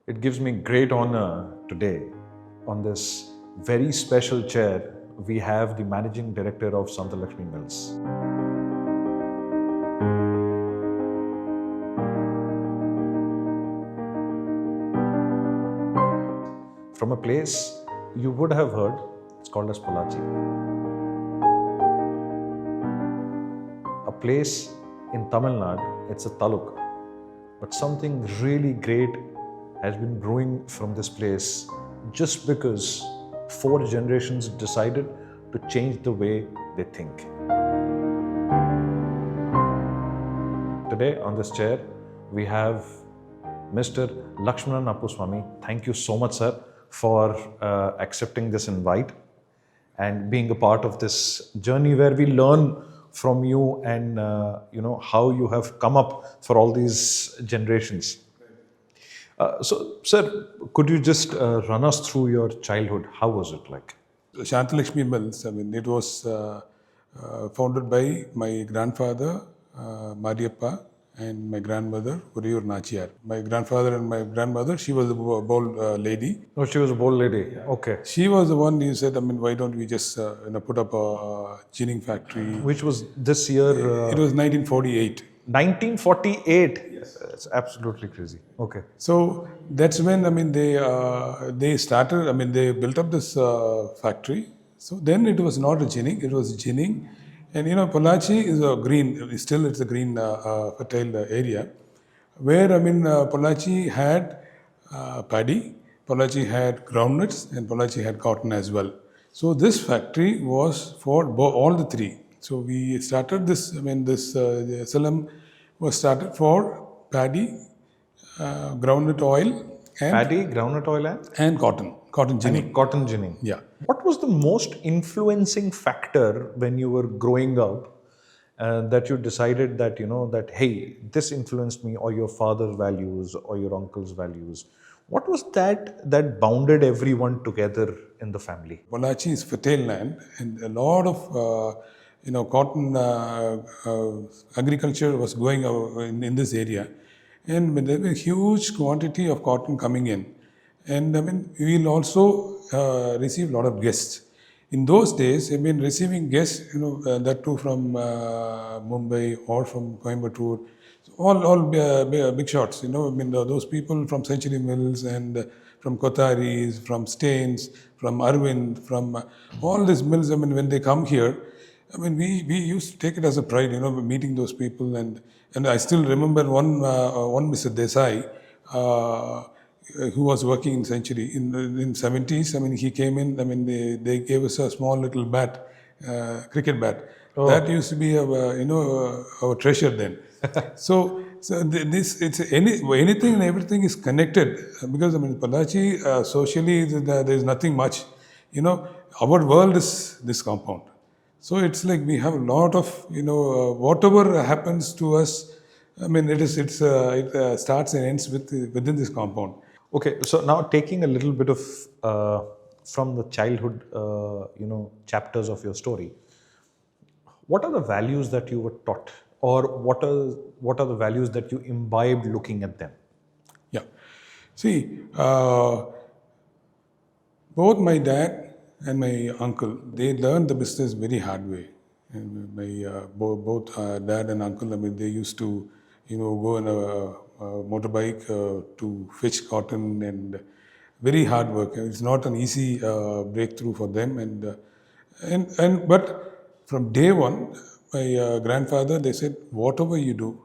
It gives me great honor today on this very special chair. We have the Managing Director of Sant Lakshmi Mills. From a place you would have heard, it's called as Pollachi. A place in Tamil Nadu, it's a taluk. But something really great has been brewing from this place just because 4 generations decided to change the way they think. Today on this chair, we have Mr. Lakshmanan Appaswamy. Thank you so much, sir, for accepting this invite and being a part of this journey where we learn from you and how you have come up for all these generations. So, sir, could you just run us through your childhood? How was it like? Sant Lakshmi Mills, it was founded by my grandfather, Mariappa, and my grandmother, Uriyur Nachiyar. My grandfather and my grandmother, she was a bold lady. Oh, she was a bold lady. Okay. She was the one who said, why don't we just put up a ginning factory? Which was this year? It was 1948. 1948? Yes. It's absolutely crazy. Okay. So that's when, they started, they built up this factory. So then it was not a ginning, it was ginning. And Pollachi is a green, it's a green fertile area where, Pollachi had paddy, Pollachi had groundnuts, and Pollachi had cotton as well. So this factory was for all the three. So we started this, this Salam was started for paddy, groundnut oil, and Paddy, groundnut oil, and cotton ginning. Cotton ginning. Yeah. What was the most influencing factor when you were growing up that you decided that, that, hey, this influenced me, or your father's values or your uncle's values? What was that bounded everyone together in the family? Pollachi is fertile land, and a lot of cotton agriculture was going in this area, and there was a huge quantity of cotton coming in. And we will also receive a lot of guests. In those days, receiving guests, that too from Mumbai or from Coimbatore, all big shots. Those people from Century Mills and from Kothari's, from Staines, from Arvind, from all these mills. When they come here, we used to take it as a pride, meeting those people. And I still remember one Mr. Desai, who was working in Century in 70s. He came in. They gave us a small little bat, cricket bat. Oh. That used to be our treasure then. so anything and everything is connected, because Pollachi socially there is nothing much. Our world is this compound. So it's like we have a lot of whatever happens to us. It starts and ends within this compound. Okay, so now taking a little bit of from the childhood, chapters of your story, what are the values that you were taught, or what are the values that you imbibed looking at them? Yeah, see, both my dad and my uncle, they learned the business very hard way. And my both dad and uncle, they used to, go on a motorbike to fetch cotton, and very hard work. It's not an easy breakthrough for them. But from day one, my grandfather, they said, whatever you do,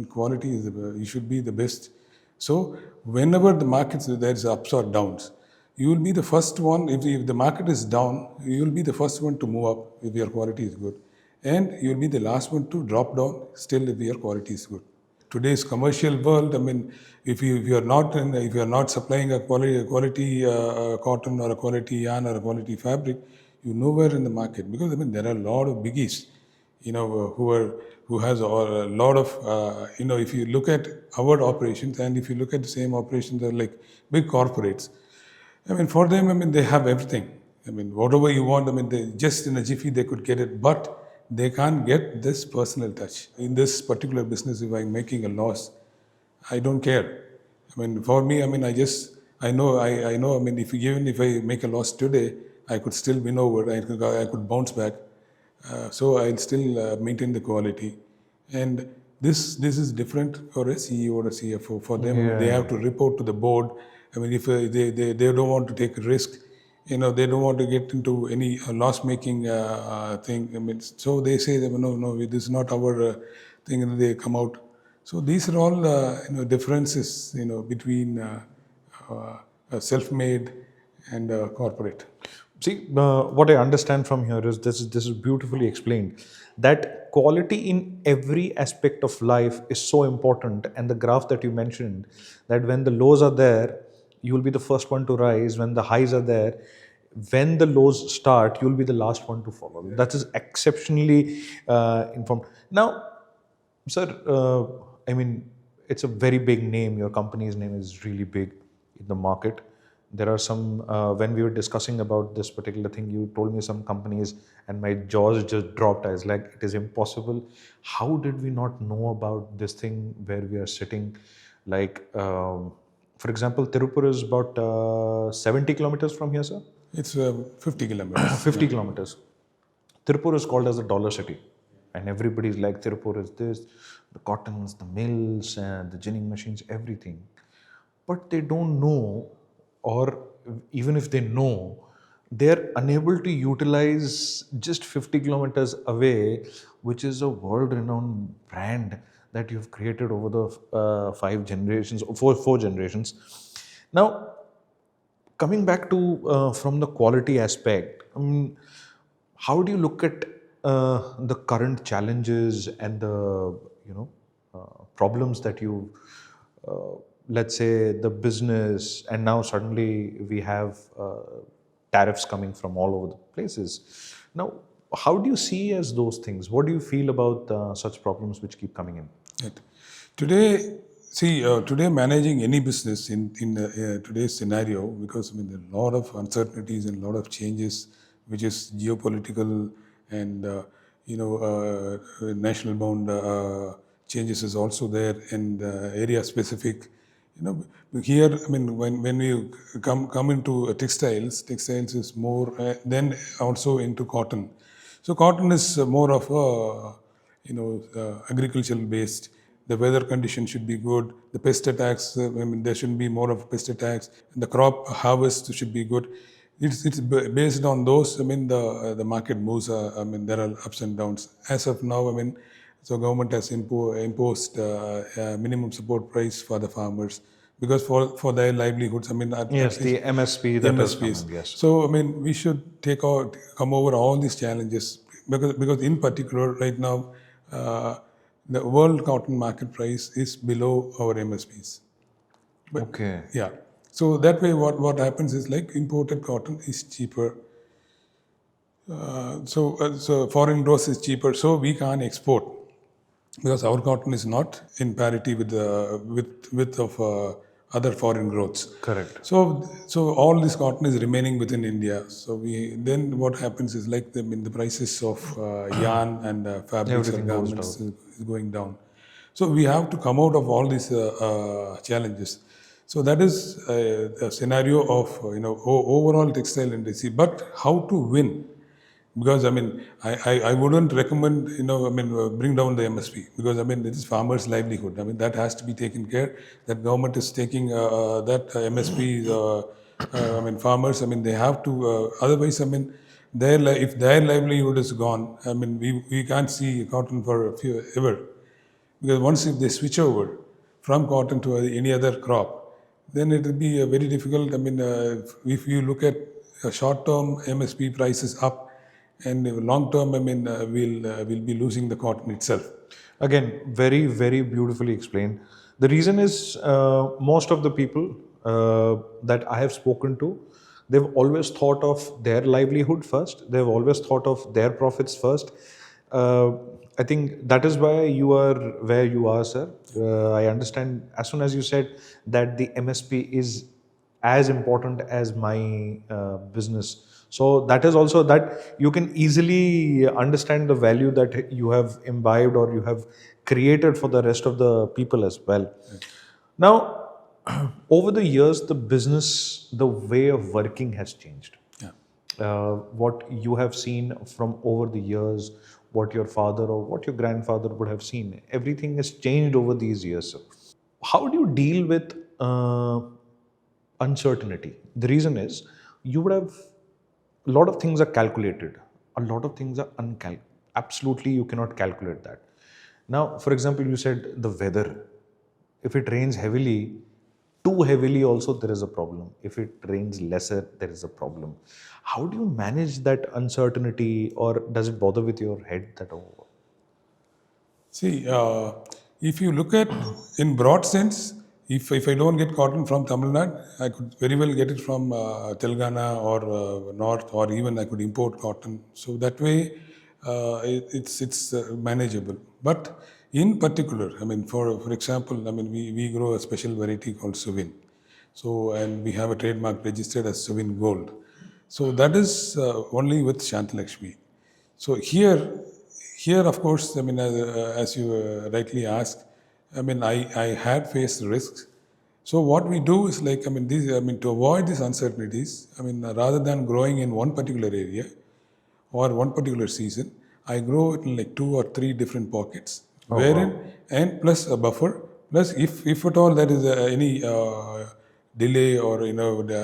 quality is you should be the best. So whenever the markets, there's ups or downs, you will be the first one. If the market is down, you will be the first one to move up if your quality is good, and you will be the last one to drop down still if your quality is good. Today's commercial world, if you are not supplying a quality cotton or a quality yarn or a quality fabric, you're nowhere in the market, because there are a lot of biggies, who has a lot of if you look at our operations, and if you look at the same operations, they're like big corporates. For them, they have everything. Whatever you want, they just in a jiffy they could get it, but they can't get this personal touch. In this particular business, if I'm making a loss, I don't care. I mean, for me, I mean, I know, I know. I mean, if I make a loss today, I could still win over. I could bounce back. So I'll still maintain the quality, and this is different for a CEO or a CFO. For them, they have to report to the board. I mean, if they don't want to take a risk, they don't want to get into any loss making thing. I mean, so they say that no, this is not our thing, and they come out. So these are all differences between self-made and corporate. See, what I understand from here is this is beautifully explained. That quality in every aspect of life is so important, and the graph that you mentioned, that when the lows are there, you will be the first one to rise. When the highs are there, when the lows start, you will be the last one to follow. That is exceptionally informed. Now, sir, I mean, it's a very big name. Your company's name is really big in the market. There are some, when we were discussing about this particular thing, you told me some companies, and my jaws just dropped. I was like, it is impossible. How did we not know about this thing where we are sitting? Like, for example, Tirupur is about 70 kilometers from here, sir? It's 50 kilometers. 50 kilometers. Tirupur is called as the dollar city. And everybody's like, Tirupur is this, the cottons, the mills, and the ginning machines, everything. But they don't know, or even if they know, they're unable to utilize just 50 kilometers away, which is a world-renowned brand that you've created over the 4 generations. Now, coming back to from the quality aspect, how do you look at the current challenges and the problems that you, let's say, the business, and now suddenly we have tariffs coming from all over the places. Now, how do you see as those things? What do you feel about such problems which keep coming in? Right. Today managing any business in today's scenario, because there are a lot of uncertainties and a lot of changes, which is geopolitical and national bound changes is also there, and area specific. Here, when we come into textiles is more then also into cotton. So cotton is more of a agricultural based. The weather conditions should be good. The pest attacks, there should be more of pest attacks. The crop harvest should be good. It's based on those. The market moves. There are ups and downs. As of now, so government has imposed minimum support price for the farmers, because for their livelihoods. Yes, the MSP that has come in, yes. So we should come over all these challenges, because in particular right now the world cotton market price is below our MSPs. Okay. Yeah. So that way, what happens is, like, imported cotton is cheaper. So foreign growth is cheaper, so we can't export, because our cotton is not in parity with the width of other foreign growths. Correct. So all this cotton is remaining within India. So then what happens is, like, the prices of yarn and fabrics or garments is going down. So we have to come out of all these challenges. So that is a scenario of overall textile industry. But how to win? Because I wouldn't recommend bring down the MSP, because it is farmers' livelihood. That has to be taken care. That government is taking that MSP. Farmers. They have to. Otherwise, if their livelihood is gone, we can't see cotton for ever. Because once if they switch over from cotton to any other crop, then it will be very difficult. If you look at short-term MSP prices up, and long term, we'll be losing the cotton itself. Again, very, very beautifully explained. The reason is most of the people that I have spoken to, they've always thought of their livelihood first. They've always thought of their profits first. I think that is why you are where you are, sir. I understand as soon as you said that the MSP is as important as my business. So that is also that you can easily understand the value that you have imbibed or you have created for the rest of the people as well. Right. Now, over the years, the business, the way of working has changed. Yeah. What you have seen from over the years, what your father or what your grandfather would have seen, everything has changed over these years. How do you deal with uncertainty? The reason is you would have a lot of things are calculated, a lot of things are absolutely you cannot calculate that. Now, for example, you said the weather. If it rains heavily, too heavily, also there is a problem. If it rains lesser, there is a problem. How do you manage that uncertainty, or does it bother with your head that, oh, See, if you look at in broad sense, if I don't get cotton from Tamil Nadu, I could very well get it from Telangana or North, or even I could import cotton. So that way, it's manageable. But in particular, I mean, for example, I mean, we grow a special variety called suvin. So, and we have a trademark registered as suvin gold. So that is only with Shantalakshmi. So here, of course, I mean, as you rightly asked, I mean, I had faced risks. So what we do is like, I mean, to avoid these uncertainties, I mean, rather than growing in one particular area or one particular season, I grow it in like 2 or 3 different pockets, wherein, and plus a buffer, plus if at all there is any delay or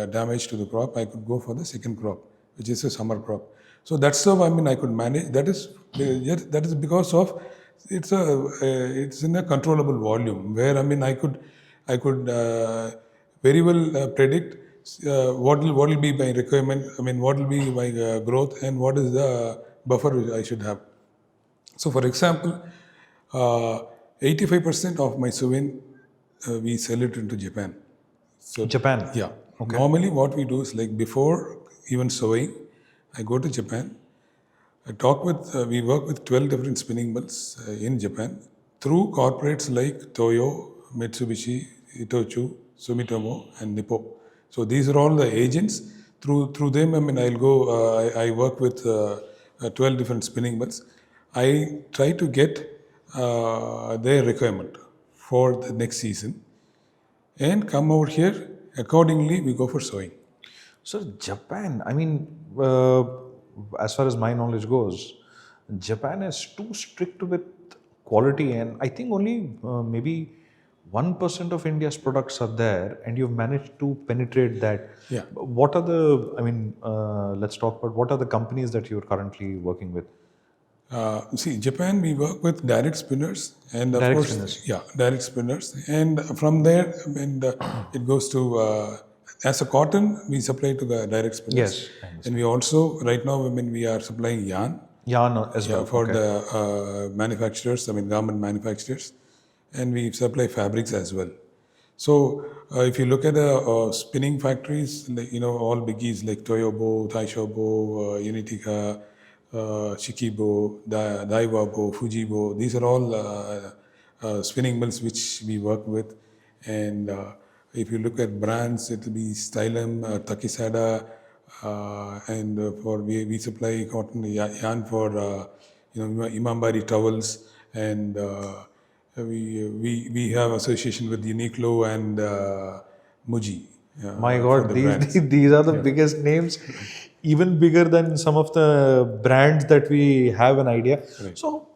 damage to the crop, I could go for the second crop, which is a summer crop. So that's how I mean I could manage. That is because of it's in a controllable volume where I mean I could very well predict what will be my requirement. I mean what will be my growth and what is the buffer I should have. So for example, 85% of my suvin we sell it into Japan. So Japan? yeah. Okay. Normally, what we do is like before even sowing, I go to Japan. We work with 12 different spinning mills in Japan through corporates like Toyo, Mitsubishi, Itochu, Sumitomo, and Nippo. So these are all the agents. Through them, I mean, I'll go. I work with 12 different spinning mills. I try to get their requirement for the next season and come over here. Accordingly, we go for sowing. So Japan, I mean, as far as my knowledge goes, Japan is too strict with quality, and I think only maybe 1% of India's products are there, and you've managed to penetrate that. Yeah. What are the? I mean, let's talk about what are the companies that you're currently working with. See, Japan, we work with direct spinners, and of Direct course, spinners. yeah, direct spinners, and from there, and it goes to as a cotton, we supply to the direct spinners. Yes, I understand. And we also right now, I mean, we are supplying yarn Yarn as well. for Okay. the manufacturers, I mean, garment manufacturers, and we supply fabrics as well. So, if you look at the spinning factories, like, all biggies like Toyobo, Taishobo, Unitica, Shikibo, Daiwabo, Fujibo, these are all spinning mills which we work with. And if you look at brands, it will be Stylum, Takisada, and we supply cotton yarn for Imambari towels, and we have association with Uniqlo and Muji. My for God, the these brands. these are the biggest names, even bigger than some of the brands that we have an idea. Right. So,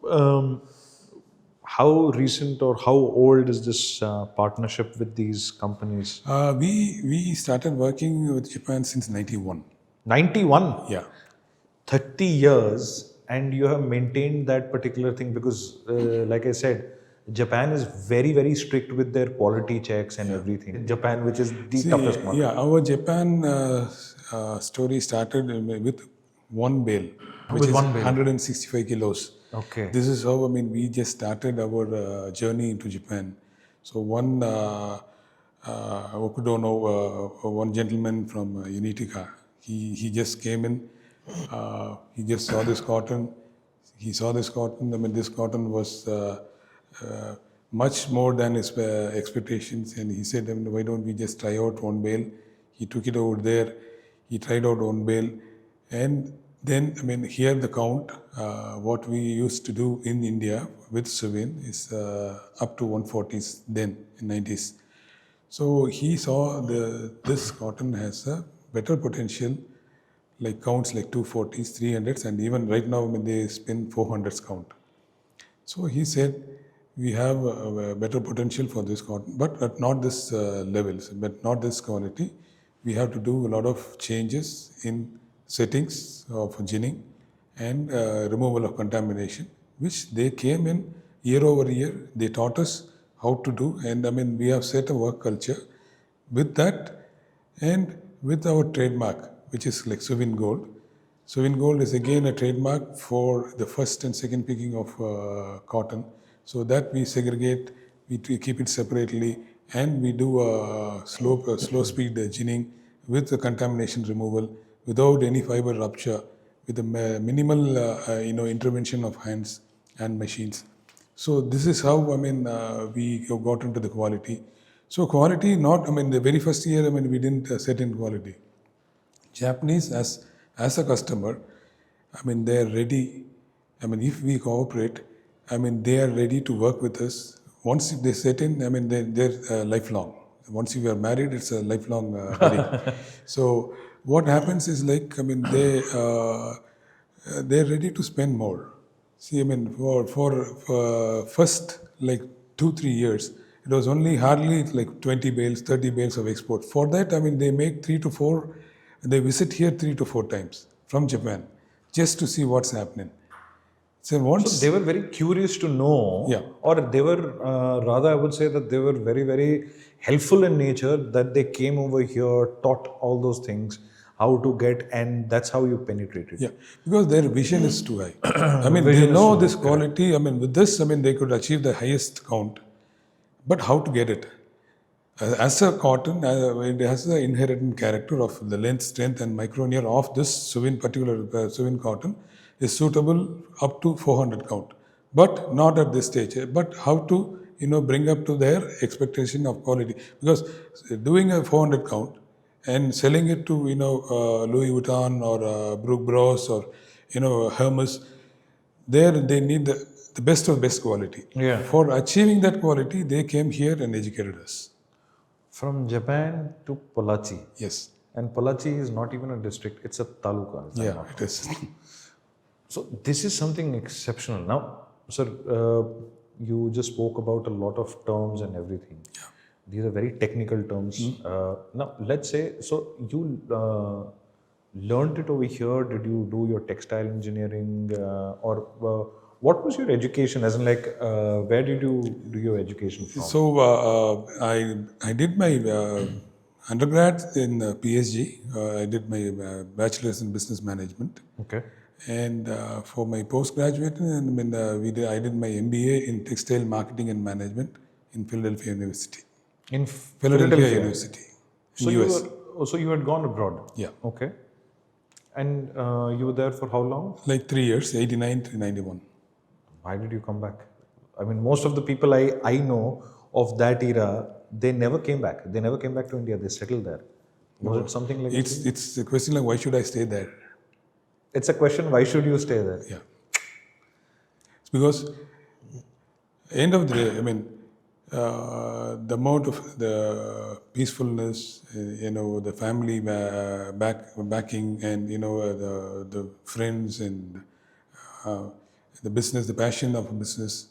how recent or how old is this partnership with these companies? We started working with Japan since '91. 91, Yeah. 30 years, and you have maintained that particular thing because, like I said, Japan is very, very strict with their quality checks and everything. Japan, which is the toughest market. Yeah, our Japan story started with one bale, which With is one bale. 165 kilos. Okay. This is how, I mean, we just started our journey into Japan. So one Okudono, one gentleman from Unitica, he just came in, he just saw this cotton. He saw this cotton. I mean, this cotton was much more than his expectations, and he said, I mean, why don't we just try out one bale? He took it over there. He tried out one bale, and then, I mean, here the count, what we used to do in India with suvin is up to 140s then in 90s. So he saw this cotton has a better potential, like counts like 240s, 300s, and even right now when they spin 400s count. So he said, we have a better potential for this cotton, but at not this levels, but not this quality. We have to do a lot of changes in settings of ginning and removal of contamination, which they came in year over year. They taught us how to do, and I mean, we have set a work culture with that and with our trademark, which is like suvin gold. Suvin gold is again a trademark for the first and second picking of cotton. So that we segregate, we keep it separately, and we do a slow speed ginning with the contamination removal without any fiber rupture, with a minimal intervention of hands and machines. So this is how we have got into the quality. So quality, not the very first year we didn't set in quality. Japanese as a customer, they are ready. If we cooperate, they are ready to work with us. Once they set in, they're lifelong. Once you are married, it's a lifelong wedding. So what happens is they're ready to spend more. See, for first like 2-3 years, it was only hardly like 20 bales, 30 bales of export. For that, they make 3 to 4. They visit here 3 to 4 times from Japan, just to see what's happening. So once they were very curious to know, Yeah. or they were rather, I would say that they were very, very helpful in nature. That they came over here, taught all those things, how to get, and that's how you penetrated. Yeah, because their vision is too high. Vision they is know too this high, quality. With this, they could achieve the highest count. But how to get it? As a cotton, it has the inherent character of the length, strength, and microneer of this particular suvin cotton is suitable up to 400 count, but not at this stage. But how to bring up to their expectation of quality? Because doing a 400 count and selling it to Louis Vuitton or Brooke Bros or Hermes, there they need the best of best quality. Yeah. For achieving that quality, they came here and educated us. From Japan to Pollachi. Yes. And Pollachi is not even a district, it's a taluka. Yeah, it is. So this is something exceptional. Now, sir, you just spoke about a lot of terms and everything. Yeah. These are very technical terms. Now, let's say, so you learned it over here. Did you do your textile engineering or what was your education? As in, like, where did you do your education from? So I did my undergrad in PSG. I did my bachelor's in business management. Okay. And for my postgraduate, I did my MBA in textile marketing and management in Philadelphia University. In Philadelphia University, in US. So you had gone abroad? Yeah. Okay. And you were there for how long? Like 3 years, 89 to 91. Why did you come back? I mean, most of the people I know of that era, they never came back. They never came back to India. They settled there. Was it something like that? It's a question like, why should I stay there? It's a question, why should you stay there? Yeah. It's because end of the day, the amount of the peacefulness, the family backing, and the friends and the business, the passion of business.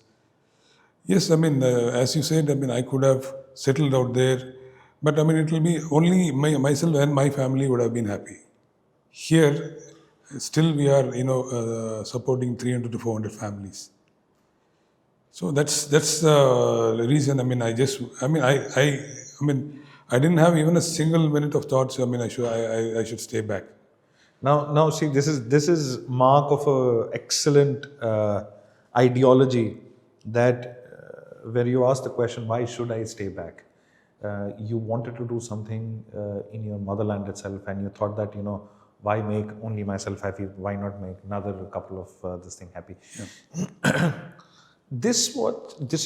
Yes, as you said, I could have settled out there, but it will be only myself and my family would have been happy. Here, still we are supporting 300 to 400 families. So that's the reason. I didn't have even a single minute of thoughts. I should stay back. Now, see, this is mark of a excellent ideology that where you ask the question, why should I stay back? You wanted to do something in your motherland itself, and you thought that why make only myself happy? Why not make another couple of this thing happy? Yeah. This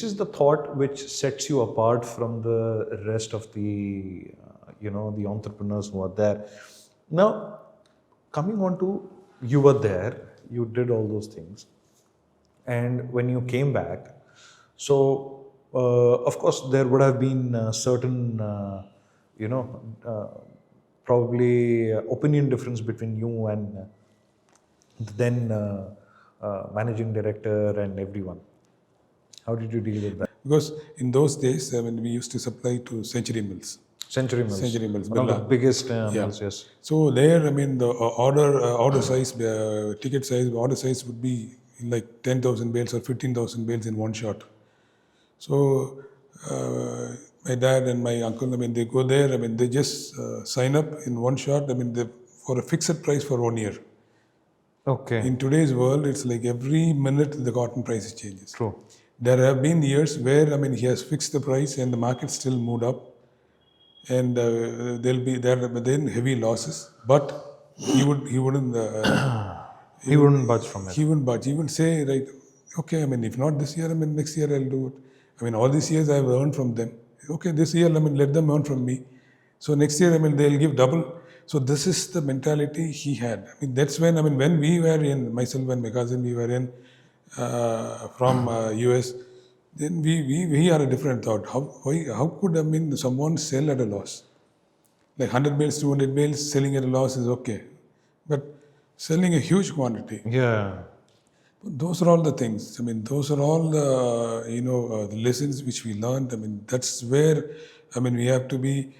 is the thought which sets you apart from the rest of the the entrepreneurs who are there. Now, coming on to, you were there, you did all those things, and when you came back, so of course, there would have been certain, you know, probably opinion difference between you and the then managing director and everyone. How did you deal with that? Because in those days, we used to supply to Century Mills. Century Mills, Century Mills, one of the Birla. biggest Yeah. mills, yes. So there, the order size, ticket size, order size would be like 10,000 bales or 15,000 bales in one shot. So my dad and my uncle, they go there. They just sign up in one shot. They, for a fixed price for 1 year. Okay. In today's world, it's like every minute the cotton price changes. True. There have been years where he has fixed the price and the market still moved up, and there'll be then heavy losses. But he wouldn't. He wouldn't budge from it. He wouldn't budge. He would say, right, okay. If not this year, next year I'll do it. All these years I've earned from them. Okay, this year, let them earn from me. So next year, they'll give double. So this is the mentality he had. That's when, when we were in, myself and my cousin, we were in from US, then we are a different thought. How could, someone sell at a loss? Like 100 bales, 200 bales, selling at a loss is okay. But selling a huge quantity. Yeah. Those are all the things. Those are all the, the lessons which we learned. That's where, we have to be,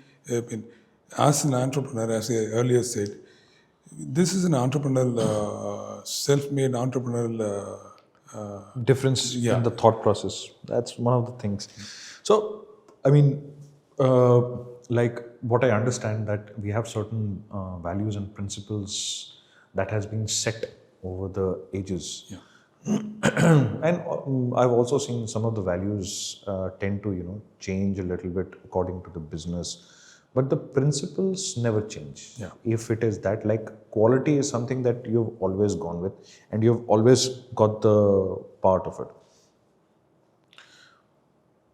as an entrepreneur, as I earlier said, this is an entrepreneurial, self-made entrepreneurial difference in the thought process. That's one of the things. So, like what I understand, that we have certain values and principles that has been set over the ages. Yeah. And I've also seen some of the values tend to, change a little bit according to the business. But the principles never change. Yeah. If it is that, like, quality is something that you've always gone with and you've always got the part of it.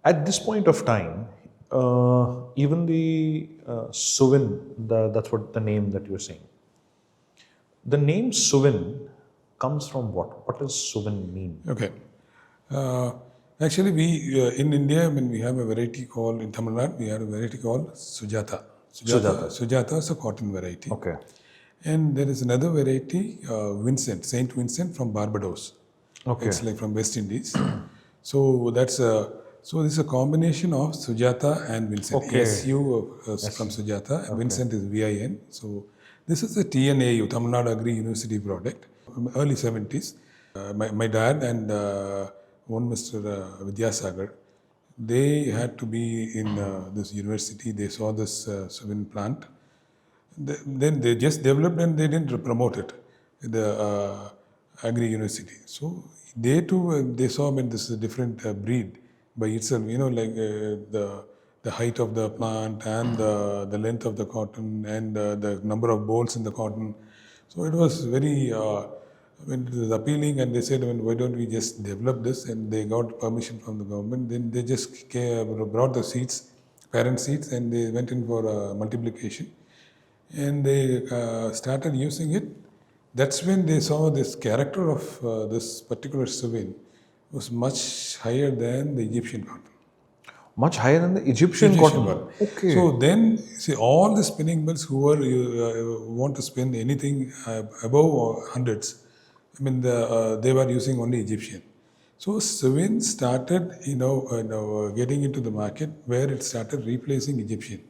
At this point of time, even the suvin, that's what the name that you're saying. The name suvin comes from what? What does suvin mean? Okay. Actually, we in India, we have a variety called, in Tamil Nadu, we have a variety called Sujata. Sujata is a cotton variety. Okay. And there is another variety, Vincent, Saint Vincent from Barbados. Okay. It's like from West Indies. So that's so this is a combination of Sujata and Vincent. Okay. SU from Sujata, and Vincent is VIN. So this is a TNAU, Tamil Nadu Agri University product, early 70s. My dad and one Mr. Vidyasagar, they had to be in this university. They saw this suvin plant. Then they just developed and they didn't promote it, the Agri University. So they too, they saw, this is a different breed by itself, like the height of the plant and the length of the cotton and the number of bolts in the cotton. So it was very, it was appealing, and they said, why don't we just develop this? And they got permission from the government. Then they just brought the seeds, parent seeds, and they went in for multiplication. And they started using it. That's when they saw this character of this particular suvin was much higher than the Egyptian cotton. Much higher than the Egyptian cotton. Okay. So then, see, all the spinning mills who want to spin anything above hundreds, they were using only Egyptian. So suvin started, getting into the market where it started replacing Egyptian.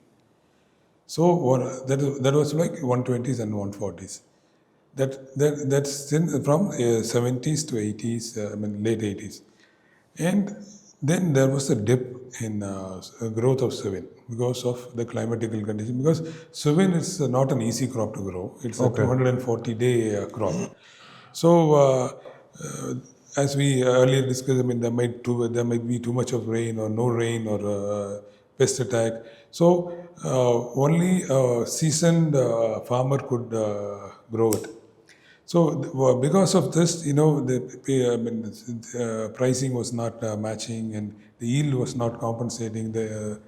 So that was like 120s and 140s. That's from 70s to 80s, late 80s. And then there was a dip in growth of suvin because of the climatical condition. Because suvin is not an easy crop to grow. It's a 240-day crop. So as we earlier discussed, there might be too much of rain or no rain or pest attack. So only a seasoned farmer could grow it. So because of this, the pricing was not matching, and the yield was not compensating. The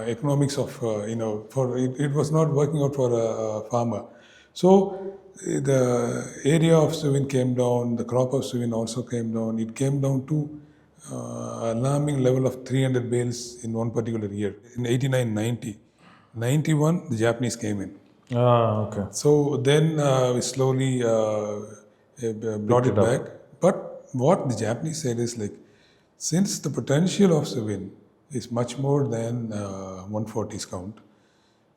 economics of it was not working out for a farmer. So the area of suvin came down. The crop of suvin also came down. It came down to alarming level of 300 bales in one particular year. In 89, 90, 91, the Japanese came in. Okay. So then we slowly brought it up. back. But what the Japanese said is like, since the potential of suvin is much more than 140 count,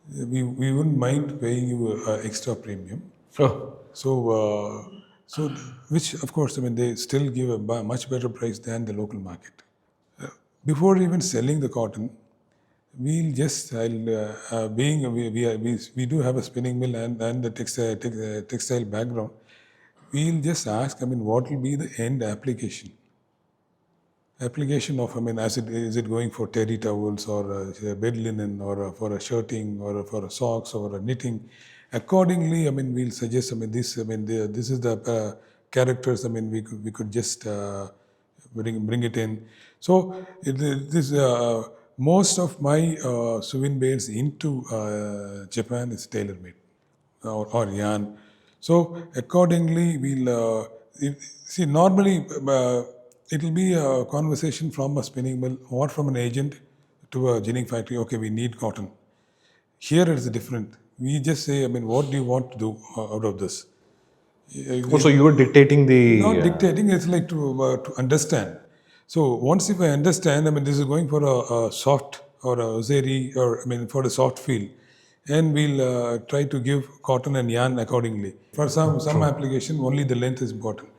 we wouldn't mind paying you extra premium. Oh. So, which of course, I mean, they still give a much better price than the local market. Before even selling the cotton, we'll just, we do have a spinning mill and the textile background. We'll just ask, I mean, what will be the end application? Application of, I mean, is it going for terry towels or bed linen or for a shirting or for a socks or a knitting? Accordingly, I mean, we'll suggest, I mean, this is the characters, I mean, we could just bring it in. So most of my suvin bales into Japan is tailor made or yarn. So accordingly, we'll see. Normally, it will be a conversation from a spinning mill or from an agent to a ginning factory. Okay, we need cotton. Here it is different. We just say, I mean, what do you want to do out of this? So you were dictating the. Not dictating. It's like to understand. So once if I understand, I mean, this is going for a soft or a zeri or I mean for a soft feel, and we'll try to give cotton and yarn accordingly. For some application, only the length is important.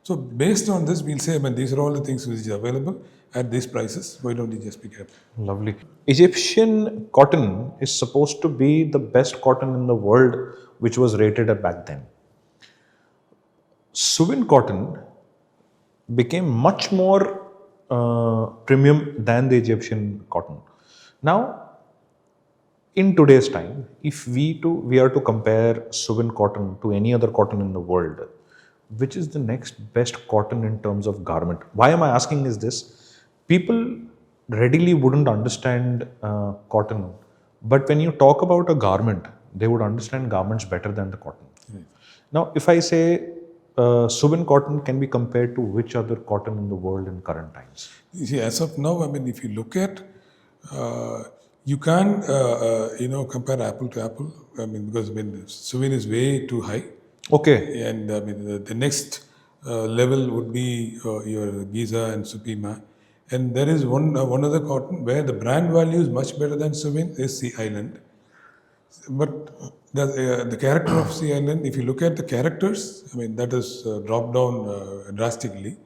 So based on this, we'll say, I mean, these are all the things which are available at these prices. Why don't you just pick it up? Lovely. Egyptian cotton is supposed to be the best cotton in the world, which was rated at back then. Suvin cotton became much more premium than the Egyptian cotton. Now, in today's time, if we are to compare suvin cotton to any other cotton in the world, which is the next best cotton in terms of garment? Why am I asking is this? People readily wouldn't understand cotton, but when you talk about a garment, they would understand garments better than the cotton. Now, if I say suvin cotton can be compared to which other cotton in the world in current times? You see, as of now, I mean, if you look at, you can't, compare apple to apple. I mean, because I mean, suvin is way too high. Okay. And I mean, the next level would be your Giza and Supima. And there is one other cotton where the brand value is much better than suvin is Sea Island. But the character of Sea Island, if you look at the characters, I mean, that has dropped down drastically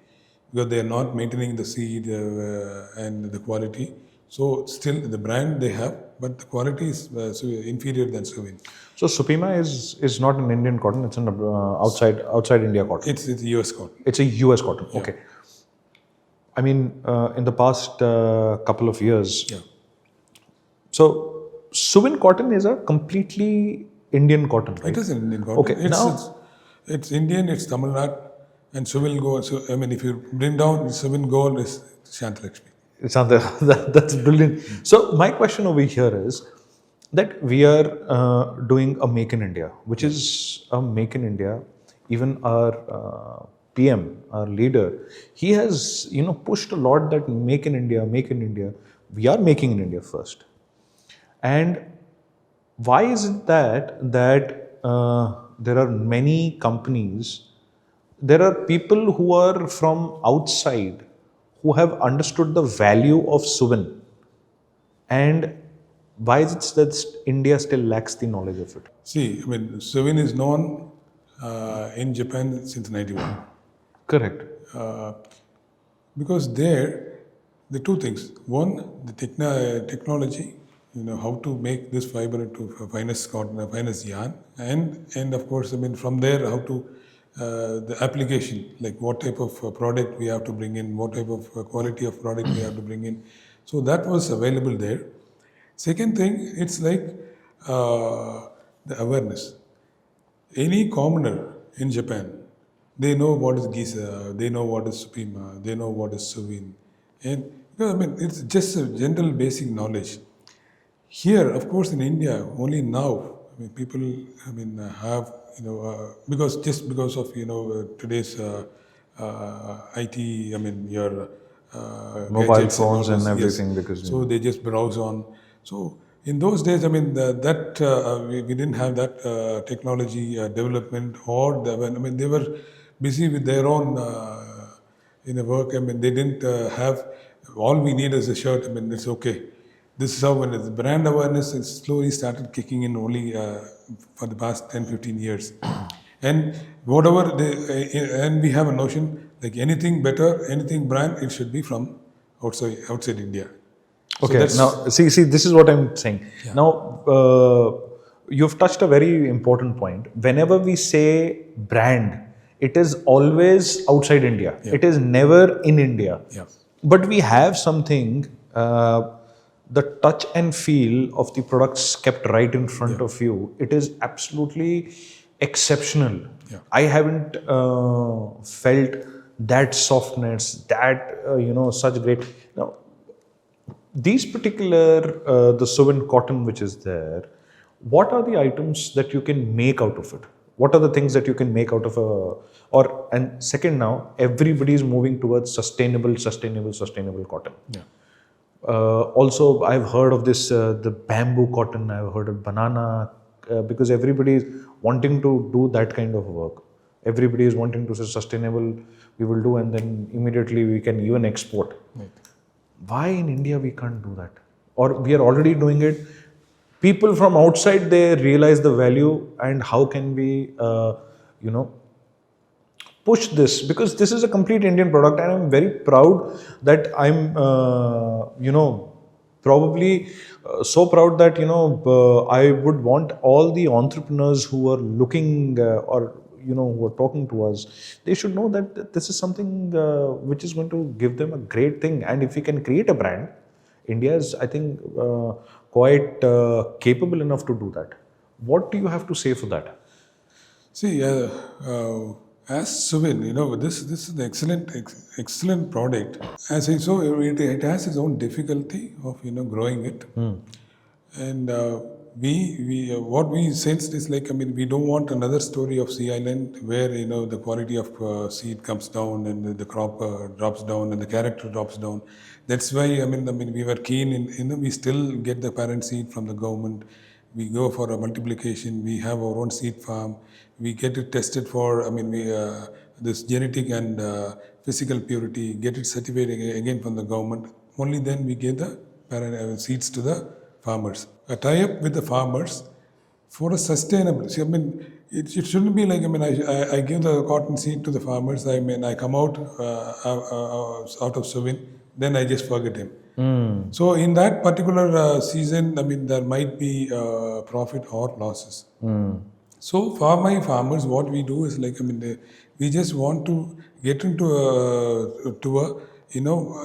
because they are not maintaining the seed and the quality. So still the brand they have, but the quality is inferior than suvin. So Supima is not an Indian cotton; it's an outside India cotton. It's US cotton. It's a US cotton. Yeah. Okay. I mean, in the past couple of years. Yeah. So suvin cotton is a completely Indian cotton, right? It is an Indian cotton. Okay. It's Indian. It's Tamil Nadu, and suvin gold. So I mean, if you bring down suvin gold, is Shantalakshmi. That's brilliant. So my question over here is that we are doing a Make in India, which is a Make in India. Even our PM, our leader, he has pushed a lot that Make in India, Make in India. We are making in India first. And why is it that there are many companies, there are people who are from outside who have understood the value of suvin, and why is it that India still lacks the knowledge of it? See, I mean, suvin is known in Japan since '91. Correct. Because there, the two things. One, the technology, how to make this fiber into finest cotton, finest yarn, and of course, I mean, from there, how to the application, like what type of product we have to bring in, what type of quality of product we have to bring in. So that was available there. Second thing, it's like the awareness. Any commoner in Japan, they know what is Giza, they know what is Supima, they know what is Suvin. And I mean, it's just a general basic knowledge. Here, of course, in India, only now, I mean, people, I mean, have, because of, today's IT, I mean, your Mobile gadgets phones all and this. everything, because So they just browse on. So in those days, I mean, we didn't have that technology development, or I mean, they were busy with their own work. I mean, they didn't have, all we need is a shirt. I mean, it's okay. This is how, when the brand awareness is slowly started kicking in only for the past 10, 15 years. And whatever and we have a notion like anything better, anything brand, it should be from outside India. So okay, now see, this is what I'm saying. Now, you've touched a very important point. Whenever we say brand, it is always outside India. It is never in India. Yeah. But we have something, the touch and feel of the products kept right in front of you. It is absolutely exceptional. I haven't felt that softness, that such great. Now, these particular the suvin cotton which is there, what are the items that you can make out of it? What are the things that you can make out of and second, now everybody is moving towards sustainable cotton. Also, I've heard of this the bamboo cotton. I've heard of banana, because everybody is wanting to do that kind of work. Everybody is wanting to say sustainable we will do, and then immediately we can even export. Why in India we can't do that? Or we are already doing it. People from outside, they realize the value, and how can we, push this? Because this is a complete Indian product, and I'm very proud that I'm, probably so proud that, I would want all the entrepreneurs who are looking who are talking to us, they should know that this is something which is going to give them a great thing. And if we can create a brand, India is, I think, quite capable enough to do that. What do you have to say for that? See, as suvin, this is an excellent product. As I saw, it has its own difficulty of growing it, and we what we sensed is like, I mean, we don't want another story of Sea Island where the quality of seed comes down and the crop drops down and the character drops down. That's why I mean we were keen in we still get the parent seed from the government. We go for a multiplication. We have our own seed farm. We get it tested for, I mean, this genetic and physical purity. Get it certified again from the government. Only then we get the parent seeds to the farmers. A tie-up with the farmers for a sustainable. See, I mean, it shouldn't be like, I mean, I give the cotton seed to the farmers. I mean, I come out of suvin, then I just forget him. So in that particular season, I mean, there might be profit or losses. So for my farmers, what we do is like, I mean, we just want to get into a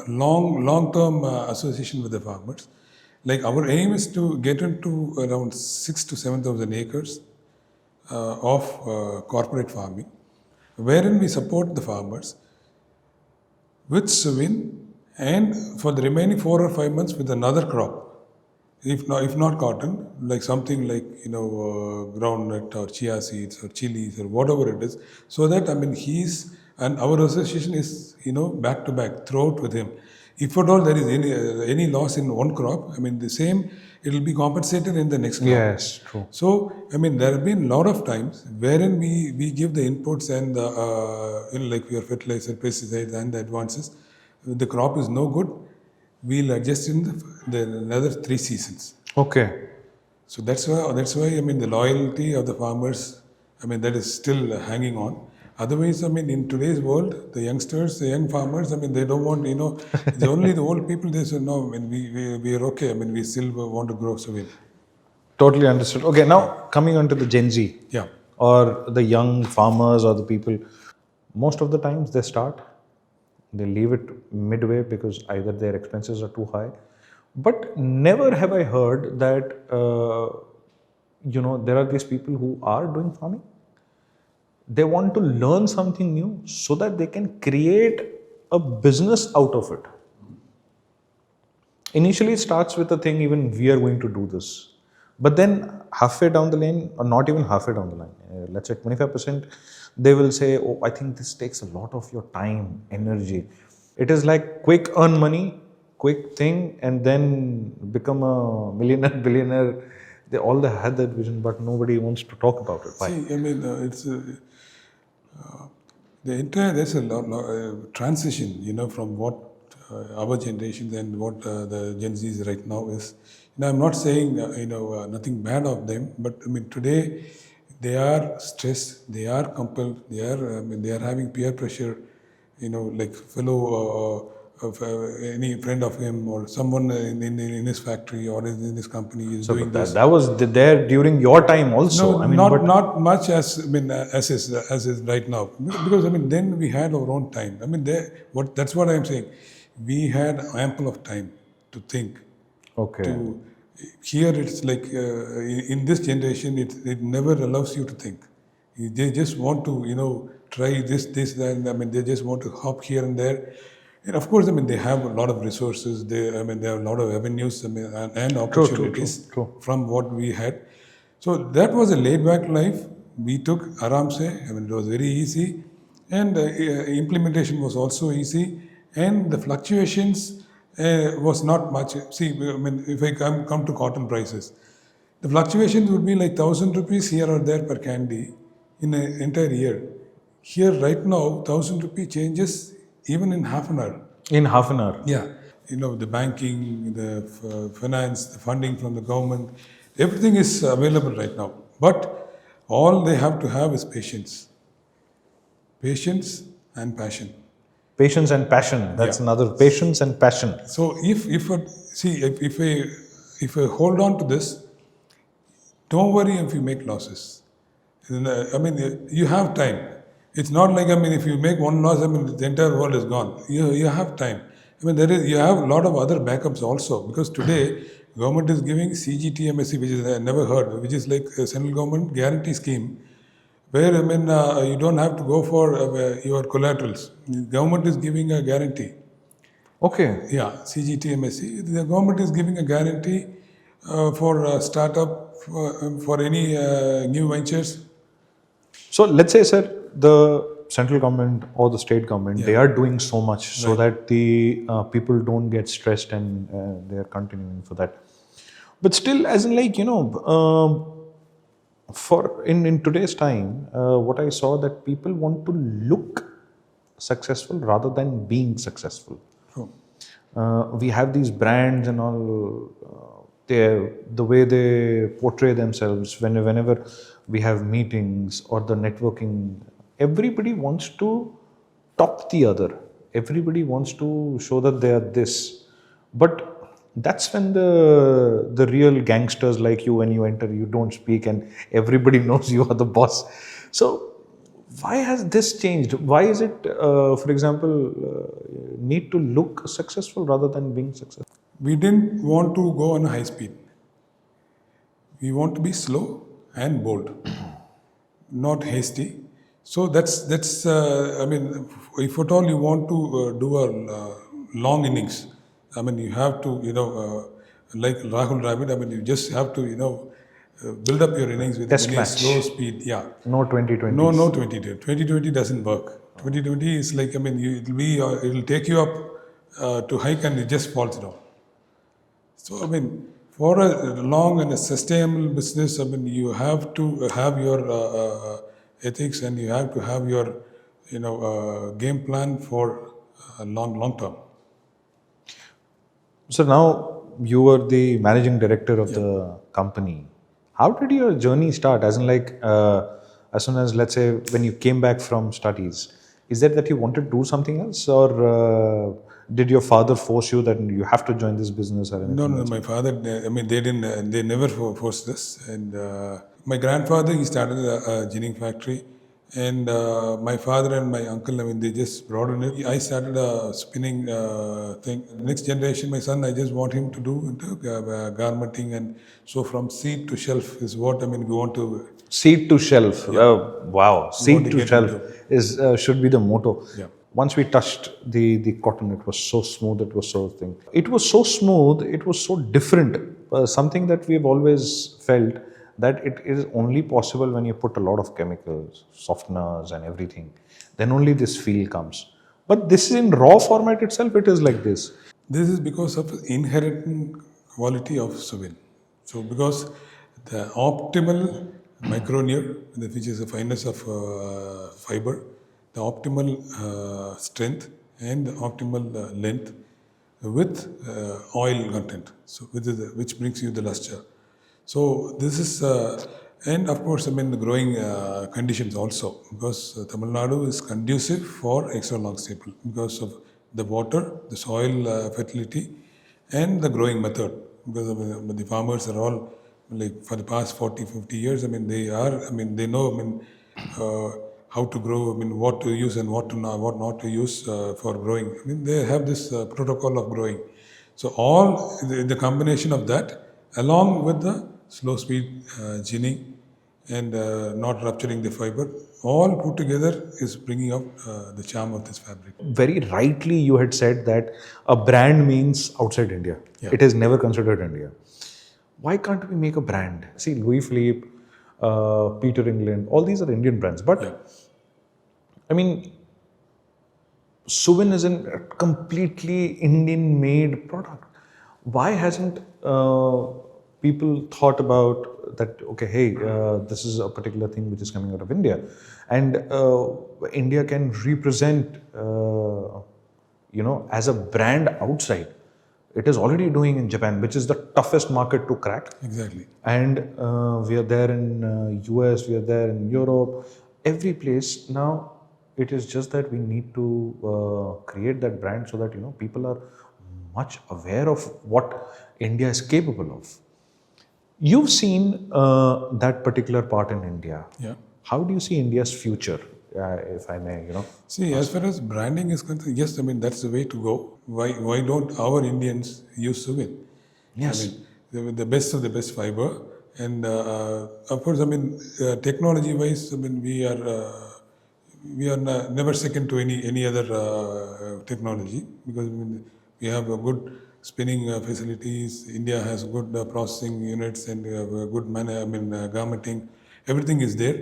long-term association with the farmers. Like our aim is to get into around 6,000 to 7,000 acres of corporate farming, wherein we support the farmers with suvin, and for the remaining 4 or 5 months with another crop. If not cotton, like something like groundnut or chia seeds or chilies or whatever it is, so that I mean and our association is back to back throughout with him. If at all there is any loss in one crop, I mean the same, it will be compensated in the next crop. Yes, true. So I mean there have been a lot of times wherein we give the inputs and the like your fertilizer, pesticides and the advances. The crop is no good, we'll adjust in the another 3 seasons. Okay. So that's why I mean the loyalty of the farmers, I mean that is still hanging on. Otherwise, I mean in today's world, the youngsters, the young farmers, I mean they don't want it's only the old people. They say no, I mean we are okay. I mean we still want to grow suvin. Totally understood. Okay, now coming on to the Gen Z, or the young farmers or the people, most of the times they start. They leave it midway because either their expenses are too high. But never have I heard that, there are these people who are doing farming. They want to learn something new so that they can create a business out of it. Initially, it starts with a thing, even we are going to do this. But then halfway down the lane, or not even halfway down the line, let's say 25%, they will say, oh, I think this takes a lot of your time, energy. It is like quick earn money, quick thing, and then become a millionaire, billionaire. They all had that vision, but nobody wants to talk about it. Why? See, I mean, it's the entire there's a transition, from what our generations and what the Gen Zs right now is. I'm not saying nothing bad of them, but I mean today they are stressed, they are compelled, they are having peer pressure, like fellow of any friend of him or someone in his factory or in his company is doing this. That was there during your time also. No, not much as as is right now, because I mean then we had our own time. I mean that's what I'm saying. We had ample of time to think. Okay. Here it's like in this generation it never allows you to think. They just want to try this that. I mean they just want to hop here and there. And of course, I mean, they have a lot of resources. They have a lot of avenues and opportunities True. from what we had. So that was a laid-back life. We took aram se. I mean, it was very easy, and implementation was also easy, and the fluctuations was not much. See, I mean, if I come to cotton prices, the fluctuations would be like 1,000 rupees here or there per candy in an entire year. Here, right now, 1,000 rupee changes even in half an hour. In half an hour? Yeah. The banking, the finance, the funding from the government, everything is available right now. But all they have to have is patience. Patience and passion. Patience and passion. That's another. Patience and passion. So if I hold on to this, don't worry if you make losses. I mean, you have time. It's not like, I mean, if you make one loss, I mean, the entire world is gone. You have time. I mean, you have a lot of other backups also, because today, government is giving CGTMSE, which is I never heard, which is like a central government guarantee scheme, where, I mean, you don't have to go for your collaterals. The government is giving a guarantee. Okay. Yeah, CGTMSE. The government is giving a guarantee for startup, for any new ventures. So let's say, sir, the central government or the state government, they are doing so much so that the people don't get stressed, and they are continuing for that. But still, as in like, for in today's time, what I saw that people want to look successful rather than being successful. True. We have these brands and all, the way they portray themselves whenever we have meetings or the networking, everybody wants to top the other. Everybody wants to show that they are this. But that's when the real gangsters like you, when you enter, you don't speak and everybody knows you are the boss. So why has this changed? Why is it, for example, need to look successful rather than being successful? We didn't want to go on high speed. We want to be slow and bold, not hasty. So that's I mean, if at all you want to do a long innings, I mean, you have to, like Rahul Dravid, I mean, you just have to, build up your innings with a slow speed. Yeah. No 2020. No 2020. 2020 doesn't work. 2020 is like, I mean, it'll take you up to hike and it just falls down. So, I mean, for a long and a sustainable business, I mean, you have to have your ethics, and you have to have your, game plan for long term. So now you were the managing director of the company. How did your journey start? As in, like, as soon as, let's say, when you came back from studies, is that you wanted to do something else, or did your father force you that you have to join this business or anything? No, my father, I mean, they never forced us. And my grandfather, he started a ginning factory. And my father and my uncle, I mean, they just broadened it. I started a spinning thing. Next generation, my son, I just want him to do garmenting. And so from seed to shelf is what, I mean, we want to... Seed to shelf. Yeah. Wow. Seed to shelf is should be the motto. Yeah. Once we touched the cotton, it was so smooth, it was so thing. It was so smooth, it was so different. Something that we've always felt, that it is only possible when you put a lot of chemicals, softeners and everything. Then only this feel comes. But this is in raw format itself, it is like this. This is because of inherent quality of suvin. So because the optimal micronear, which is the fineness of fiber, the optimal strength and the optimal length with oil content, so which brings you the luster. So this is, and of course, the growing conditions also, because Tamil Nadu is conducive for extra long staple because of the water, the soil fertility, and the growing method. Because the farmers are all like for the past 40, 50 years. They know. How to grow. What to use and what not to use for growing. They have this protocol of growing. So all the combination of that, along with the slow speed ginning and not rupturing the fiber, all put together is bringing out the charm of this fabric. Very rightly, you had said that a brand means outside India. Yeah. It is never considered India. Why can't we make a brand? See, Louis Philippe, Peter England, all these are Indian brands. But Yeah. suvin is a completely Indian-made product. Why hasn't people thought about that? Okay, hey, this is a particular thing which is coming out of India, and India can represent, as a brand outside. It is already doing in Japan, which is the toughest market to crack. Exactly. And we are there in US, we are there in Europe, every place. Now, it is just that we need to create that brand so that, people are much aware of what India is capable of. You've seen that particular part in India. Yeah. How do you see India's future, if I may, See, as far as branding is concerned, yes, that's the way to go. Why don't our Indians use suvin? Yes. The best of the best fiber, and of course, technology-wise, we are never second to any other technology, because we have a good spinning facilities. India has good processing units and good garmenting. Everything is there,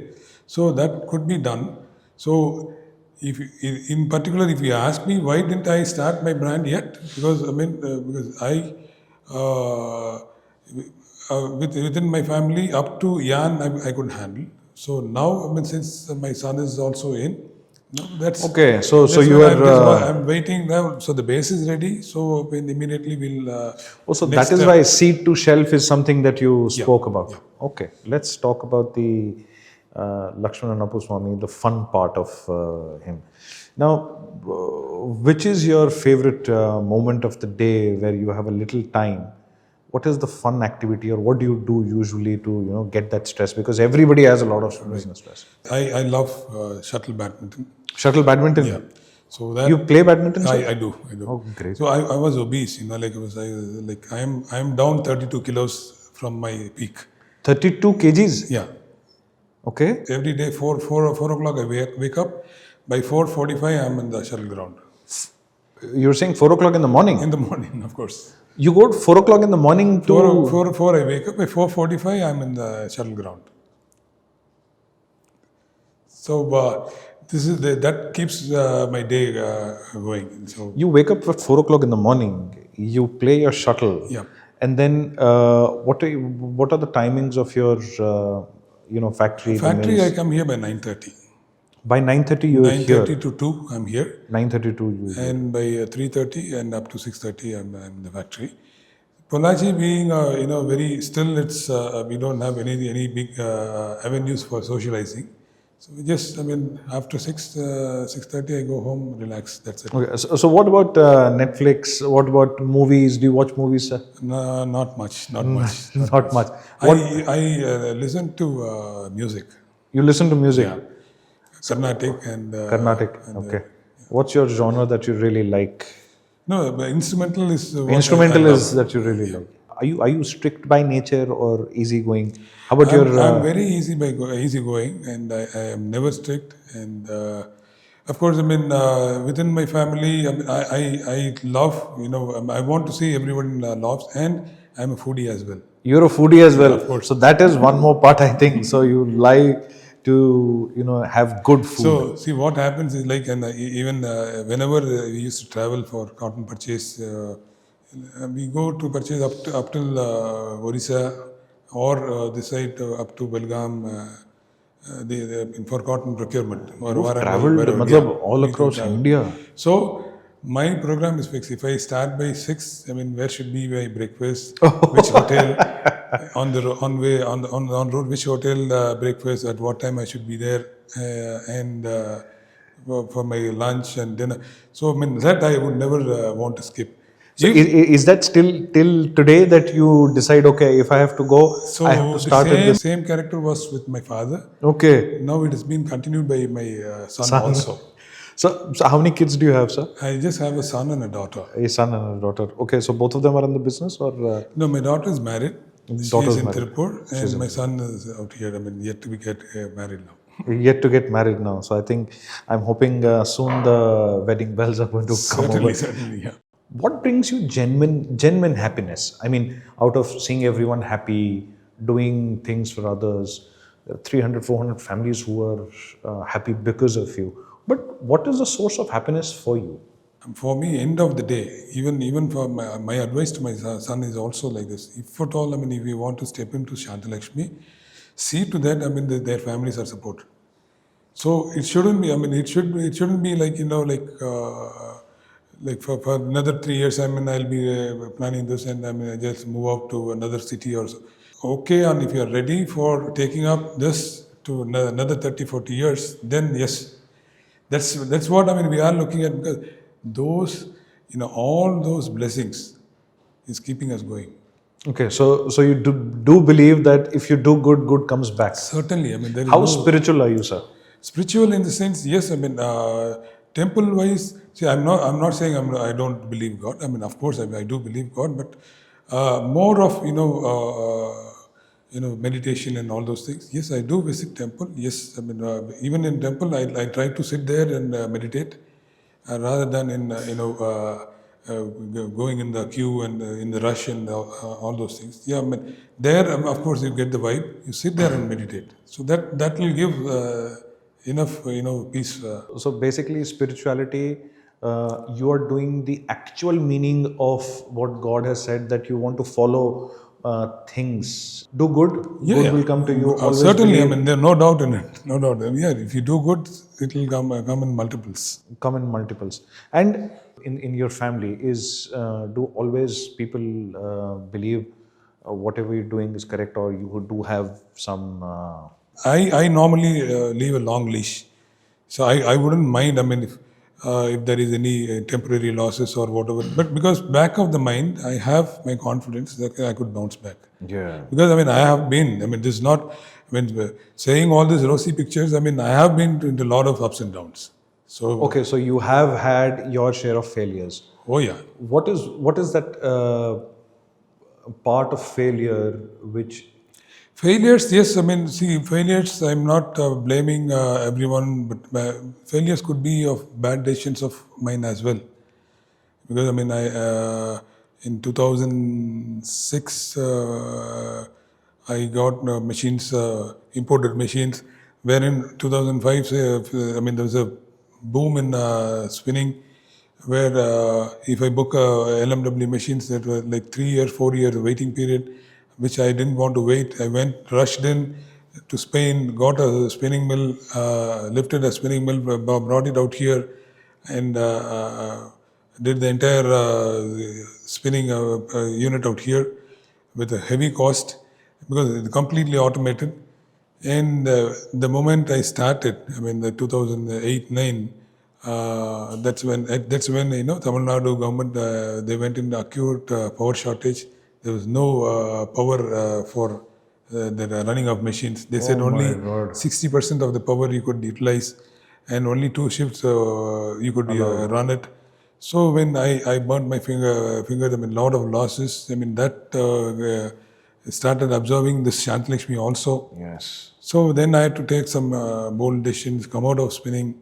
so that could be done. So, in particular, if you ask me, why didn't I start my brand yet? Because because I within my family up to yarn I could handle. So now, since my son is also in, that's Okay, so that's you what are. I'm waiting now. So the base is ready. So immediately we'll. So next that is step- why seed to shelf is something that you spoke about. yeah. Okay, let's talk about the Lakshmanan Appaswamy, the fun part of him. Now, which is your favorite moment of the day where you have a little time? What is the fun activity, or what do you do usually to get that stress? Because everybody has a lot of business stress. I love shuttle badminton. Shuttle badminton. Yeah. So that You play badminton? Sir? I do. Oh, great. So I was obese, I am down 32 kilos from my peak. 32 kgs. Yeah. Okay. Every day 4 o'clock I wake up. By 4:45 I'm in the shuttle ground. You're saying 4 o'clock in the morning? In the morning, of course. You go at 4 o'clock in the morning to. 4 I wake up. By 4:45 I'm in the shuttle ground. So this is that keeps my day going. So You wake up at 4 o'clock in the morning, you play your shuttle, yeah. and then what are the timings of your factory? the Factory mills? I come here by 9:30. By 9:30 you're here. 9:30 to 2 I'm here. 9:30 to you. And by 3:30 and up to 6:30 I'm in the factory. Pollachi being very still, it's we don't have any big avenues for socializing. So we just after 6:30 I go home, relax. That's it. Okay. So what about Netflix? What about movies? Do you watch movies, sir? No, not much. Not much. Not much. I listen to music. You listen to music? Yeah. Carnatic and Carnatic. Okay. What's your genre that you really like? No, but instrumental is what Instrumental I is that you really like. Are you strict by nature or easygoing? How about your? I'm very easygoing, and I am never strict. And of course, within my family, I love. I want to see everyone loves, and I'm a foodie as well. You're a foodie as well. of course. So that is one more part, I think. So you like to have good food. So see what happens is like, and even whenever we used to travel for cotton purchase, we go to purchase up till Orissa or this side up to Belgaum. For cotton procurement or You've Warangal, traveled wherever, matlab, all we used to across travel. India. So my program is fixed. If I start by 6, I mean, where should be my breakfast? Which hotel on the on road? Which hotel breakfast? At what time I should be there? And for my lunch and dinner. So I mean that I would never want to skip. So is that still till today that you decide, okay, if I have to go, So I have to start the at this? same character was with my father. Okay. Now it has been continued by my son also. So how many kids do you have, sir? I just have a son and a daughter. A son and a daughter. Okay, so both of them are in the business, or No, my daughter is married. She Daughter's is in married. Tirupur, and my son is out here. I mean, yet to be get married now. yet to get married now? So I think I'm hoping soon the wedding bells are going to come over. Certainly, yeah. What brings you genuine happiness? I mean, out of seeing everyone happy, doing things for others, 300, 400 families who are happy because of you. But what is the source of happiness for you? For me, end of the day, even for my advice to my son is also like this. If at all, I mean, if you want to step into Shantalakshmi, see to that, I mean, their families are supported. So it shouldn't be, I mean, it shouldn't be like, like for another 3 years, I mean, I'll be planning this and I mean, I just move out to another city or so. Okay, and if you're ready for taking up this to another 30, 40 years, then yes, that's what I mean. We are looking at, because those, all those blessings is keeping us going. Okay, so you do believe that if you do good, good comes back. Certainly, I mean, there is How no spiritual are you, sir? spiritual in the sense, yes. I mean, temple wise, see, I'm not saying I don't believe God. I mean, of course, I do believe God, but more of meditation and all those things. Yes, I do visit temple. Yes, I mean, even in temple, I try to sit there and meditate rather than in going in the queue and in the rush and all those things. Yeah, I mean, there of course you get the vibe. You sit there and meditate. So that will give enough peace. So basically, spirituality, you are doing the actual meaning of what God has said, that you want to follow things. Do good, good will come to you. Always Certainly, believe, I mean, there's no doubt in it. No doubt. Yeah, if you do good, it will come in multiples. come in multiples. And in your family, do always people believe whatever you're doing is correct, or you do have some... I normally leave a long leash, so I wouldn't mind. I mean, if there is any temporary losses or whatever, but because back of the mind, I have my confidence that I could bounce back. Yeah. Because I mean, I have been. I mean, this is not. I mean, saying all these rosy pictures. I mean, I have been into a lot of ups and downs. So Okay, so you have had your share of failures. oh yeah. What is that part of failure which... Failures, yes. I mean, see, failures, I'm not blaming everyone, but failures could be of bad decisions of mine as well. Because, I mean, in 2006, I got machines, imported machines, wherein 2005, I mean, there was a boom in spinning, where if I book LMW machines, that were like 3 years, 4 years waiting period, which I didn't want to wait. I rushed in to Spain, got a spinning mill, lifted a spinning mill, brought it out here, and did the entire spinning unit out here with a heavy cost, because it's completely automated. And the moment I started, I mean, the 2008-9, that's when Tamil Nadu government they went into acute power shortage. There was no power for the running of machines. They said only 60% of the power you could utilize, and only 2 shifts you could run it. So when I burnt my fingers, I mean, lot of losses. I mean, that started absorbing this Shantalakshmi also. Yes. So then I had to take some bold decisions, come out of spinning.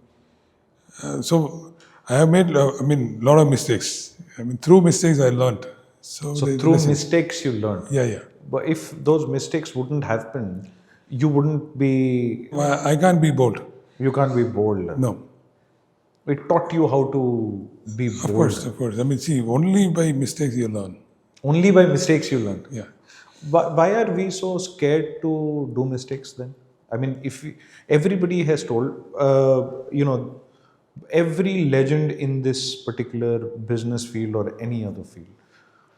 So I have made, I mean, a lot of mistakes. I mean, through mistakes I learned. So Through mistakes you learn. Yeah. But if those mistakes wouldn't happen, you wouldn't be, I can't be bold. you can't be bold. No. It taught you how to be Of bold. course. I mean, see, only by mistakes you learn. Only by mistakes you learn. Yeah. Why are we so scared to do mistakes then? I mean, if everybody has told, every legend in this particular business field or any other field,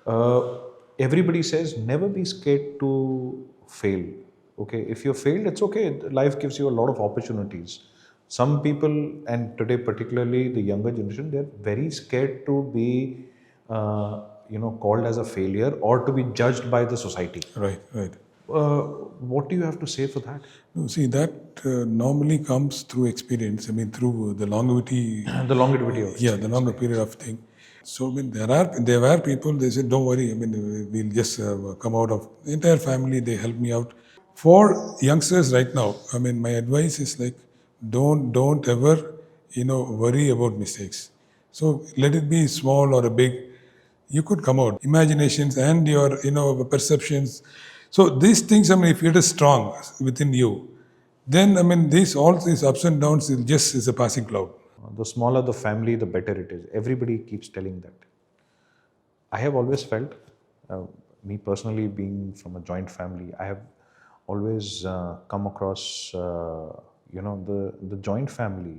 uh, everybody says never be scared to fail. Okay, if you failed, it's okay. Life gives you a lot of opportunities. Some people, and today particularly the younger generation, they're very scared to be, called as a failure or to be judged by the society. Right. What do you have to say for that? No, see, that normally comes through experience. I mean, through the longevity. The longevity of Yeah, the longer period of thing. So, I mean, there were people, they said, don't worry, I mean, we'll just come out of the entire family, they helped me out. For youngsters right now, I mean, my advice is like, don't ever, worry about mistakes. So let it be small or a big, you could come out. Imaginations and your, perceptions. So these things, I mean, if it is strong within you, then, I mean, all these ups and downs is a passing cloud. The smaller the family, the better it is. Everybody keeps telling that. I have always felt, me personally being from a joint family, I have always come across, the joint family.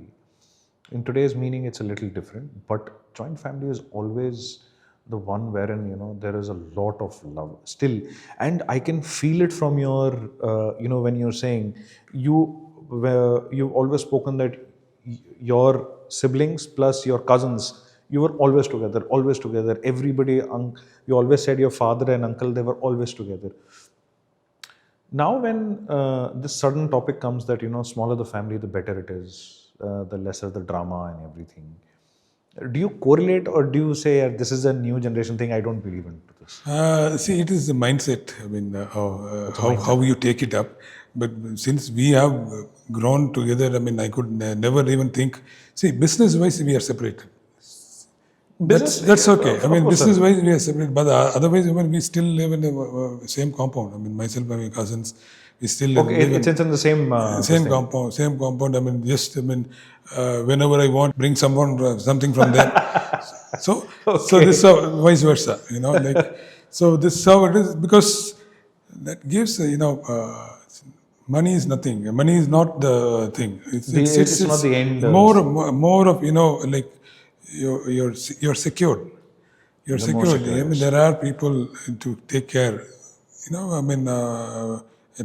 In today's meaning, it's a little different, but joint family is always the one wherein there is a lot of love still, and I can feel it from your, when you're saying you've always spoken that your siblings plus your cousins, you were always together. Everybody, you always said your father and uncle, they were always together. Now, when this sudden topic comes that smaller the family, the better it is, the lesser the drama and everything. Do you correlate, or do you say this is a new generation thing? I don't believe into this. See, it is the mindset. I mean, how you take it up. But since we have grown together, I mean, I could never even think. See, business-wise, we are separated. That's okay. I mean, business-wise, we are separated. But otherwise, I mean, we still live in the same compound. I mean, myself and my cousins, we still live it's in the same compound. Same compound. I mean, whenever I want, bring something from there. So this is how, vice versa. So this is how it is, because that gives money is nothing. Money is not the thing. It's not the end. More of like you're secured. You're secured. I mean, there are people to take care. I mean,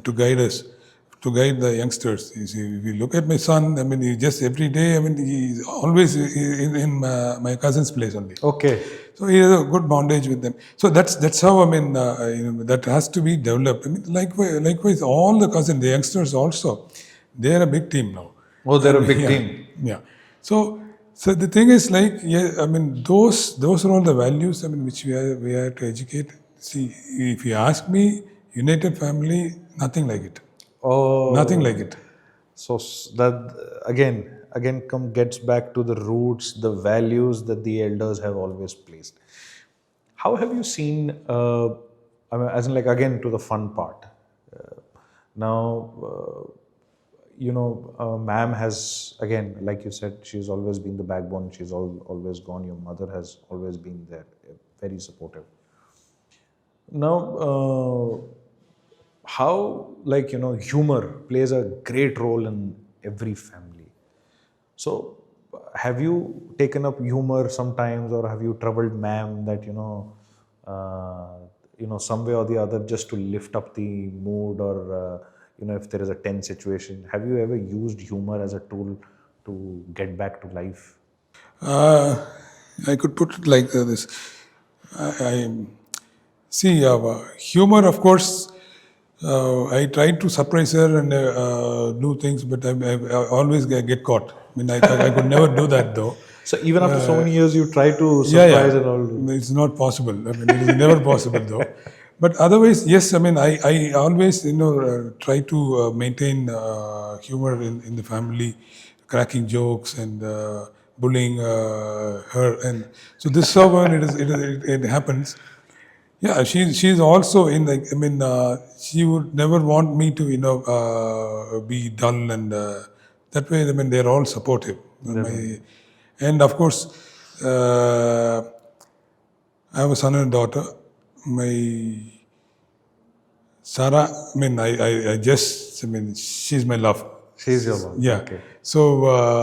to guide us, to guide the youngsters. You see, if you look at my son, I mean, he just every day, I mean, he's always in my cousin's place only. Okay. So he has a good bondage with them. So that's how, I mean, that has to be developed. I mean, likewise, all the cousins, the youngsters also, they are a big team now. Oh, they're a big team. Yeah. So the thing is like, I mean, those are all the values, I mean, which we have to educate. See, if you ask me, united family, nothing like it. Oh, nothing like it. So that again gets back to the roots, the values that the elders have always placed. How have you seen? I mean, as in, like, again, to the fun part. Now, ma'am has, again, like you said, she's always been the backbone. She's always gone. Your mother has always been there, very supportive. Now, how, like, humor plays a great role in every family. So, have you taken up humor sometimes, or have you troubled ma'am that, some way or the other, just to lift up the mood, or, if there is a tense situation? Have you ever used humor as a tool to get back to life? I could put it like this. I see, humor, of course, I tried to surprise her and do things, but I always get caught. I mean, I could never do that though. So even after so many years, you try to surprise and all? It's not possible. I mean, it is never possible though. But otherwise, yes, I mean, I always, try to maintain humor in the family, cracking jokes and bullying her. And so this is how it happens. Yeah, she's also in like, I mean, she would never want me to be dull, and that way, I mean, they're all supportive. And of course, I have a son and a daughter. My Sarah, I mean, I mean, she's my love. She's your mom. Yeah. Okay. So,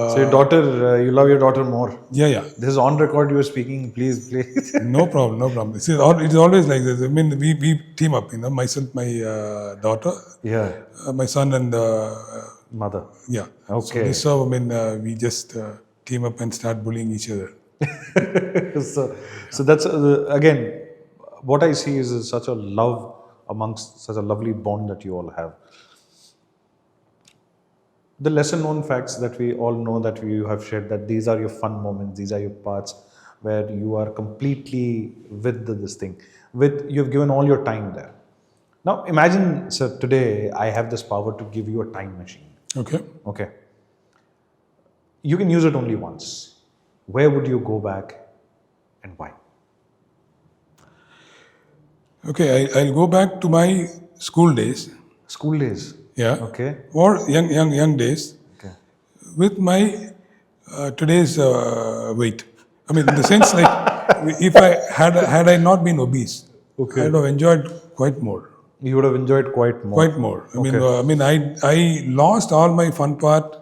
So your daughter, you love your daughter more. yeah. This is on record. You are speaking. Please, please. No problem, no problem. See, it's always like this. I mean, we team up, myself, my daughter, Yeah. my son, and Mother. yeah. Okay. So this how, I mean, we just team up and start bullying each other. So that's again, what I see is such a love amongst such a lovely bond that you all have. The lesser known facts that we all know that you have shared, that these are your fun moments, these are your parts where you are completely with this thing, with you've given all your time there. Now imagine, sir, today I have this power to give you a time machine. Okay. Okay. You can use it only once. Where would you go back and why? Okay, I'll go back to my school days. School days. Yeah. Okay. Or young days Okay. with my today's weight. I mean, in the sense like, if had I not been obese, Okay. I would have enjoyed quite more. You would have enjoyed quite more. Quite more. I mean, I lost all my fun part,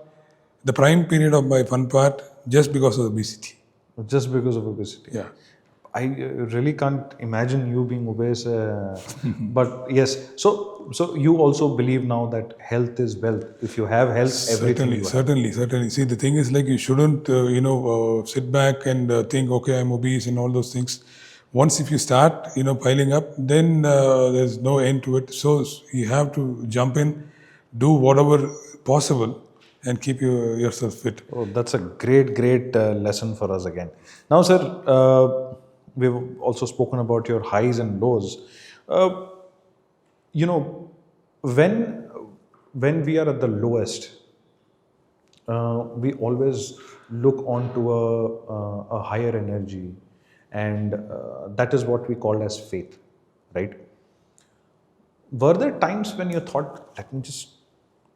the prime period of my fun part, just because of obesity. Just because of obesity. Yeah. I really can't imagine you being obese. But yes, so you also believe now that health is wealth. If you have health, everything you have. Certainly. See, the thing is like, you shouldn't, sit back and think, okay, I'm obese and all those things. Once if you start, piling up, then there's no end to it. So you have to jump in, do whatever possible, and keep yourself fit. Oh, that's a great lesson for us again. Now, sir, we've also spoken about your highs and lows. You know, when we are at the lowest, we always look on to a higher energy, and that is what we call as faith, right? Were there times when you thought, let me just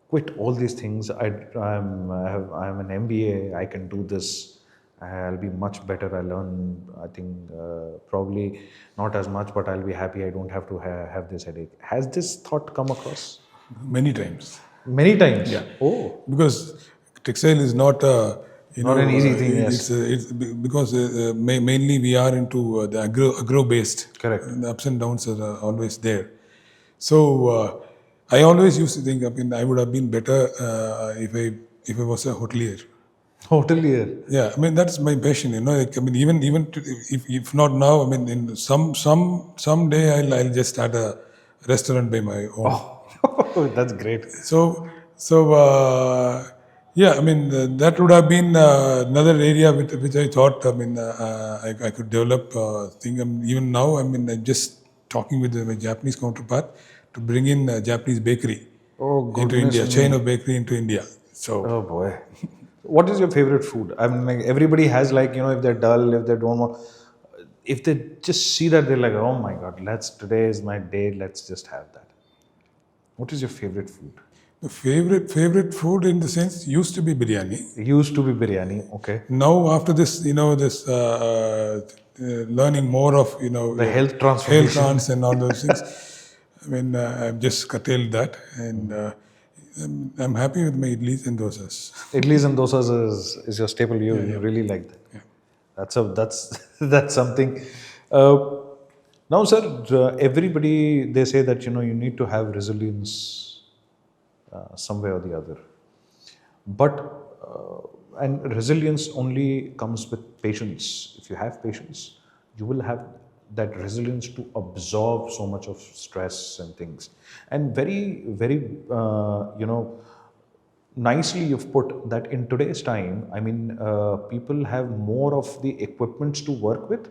quit all these things? I'm an MBA. I can do this. I'll be much better. I learn. I think probably not as much, but I'll be happy. I don't have to have this headache. Has this thought come across? Many times. Many times. Yeah. Oh, Because textile is not not an easy thing. Yes. It's because mainly we are into the agro based. Correct. The ups and downs are always there. So I always used to think, I mean, I would have been better if I was a hotelier. Hotelier. Yeah, I mean, that's my passion. Like, I mean, even if not now, I mean, in someday I'll just start a restaurant by my own. Oh, that's great. So yeah, I mean, that would have been another area which I thought, I mean, I could develop thing. Even now, I mean, I'm just talking with my Japanese counterpart to bring in a Japanese bakery Oh, into goodness India, me. chain of bakery into India. So Oh boy. What is your favorite food? I mean, like everybody has, like, if they're dull, if they don't want, if they just see that, they're like, oh my God, today is my day, let's just have that. What is your favorite food? the favorite food in the sense used to be biryani. It used to be biryani, okay. Now after this, learning more of The health transformation. trans and all those things. I mean, I've just curtailed that, and I'm happy with my idlis and dosas. Idlis and dosas is your staple. You really like that. Yeah. That's something. Now, sir, everybody, they say that you need to have resilience some way or the other, but and resilience only comes with patience. If you have patience, you will have that resilience to absorb so much of stress and things. And very nicely you've put that in today's time. I mean, people have more of the equipments to work with,